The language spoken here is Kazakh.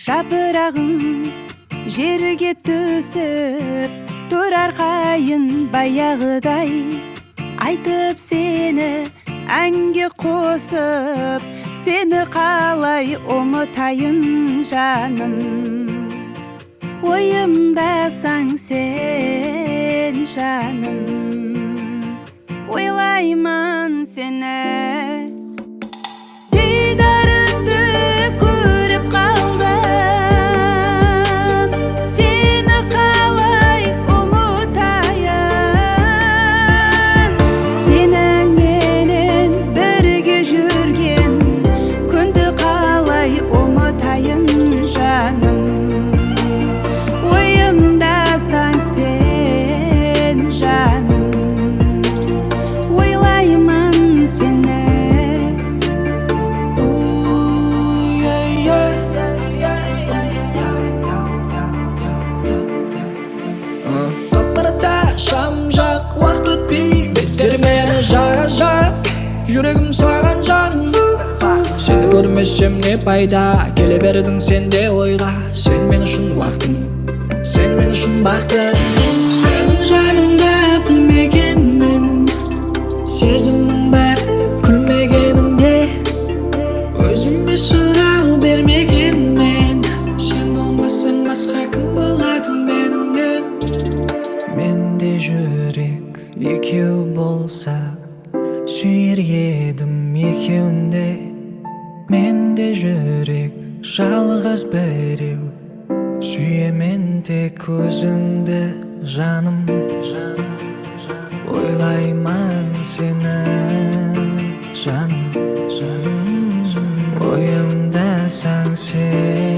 Жапырағың жерге түсіп, тұрар қайын баяғыдай. Айтып сені әнге қосып, сені қалай ұмытайын жаным. Ойымдасаң сен жаным, ойлаймын сені. Дидарыңды көріп қалдым, сені қалай ұмытайын. Сенің менен бірге жүрген күнді қалай ұмытайын жаным. Ойымдасаң сен жаным, ойлаймын сені. Қапырата шам жақ, уақыт өтпей беттер мені жара-жап, жүрегім саған жағын. Сені көрмесем не пайда, келе бердің сен де ойға. Сен мен үшін уақытым, сен мен үшін бақыт. Сенің жаныңда білмегенмін, сезімнің бәрін күлмегеніңде. Өзіме сұрау бермегенмен, сен болмасаң басқа кім болады меніңмен. Менде жүрек екеу болса, сүйер едім екеуінде. Менде жүрек жалғыз біреу, сүйемен тек өзіңді жаным. Ойлаймын сені жаным, ойымдасаң сен.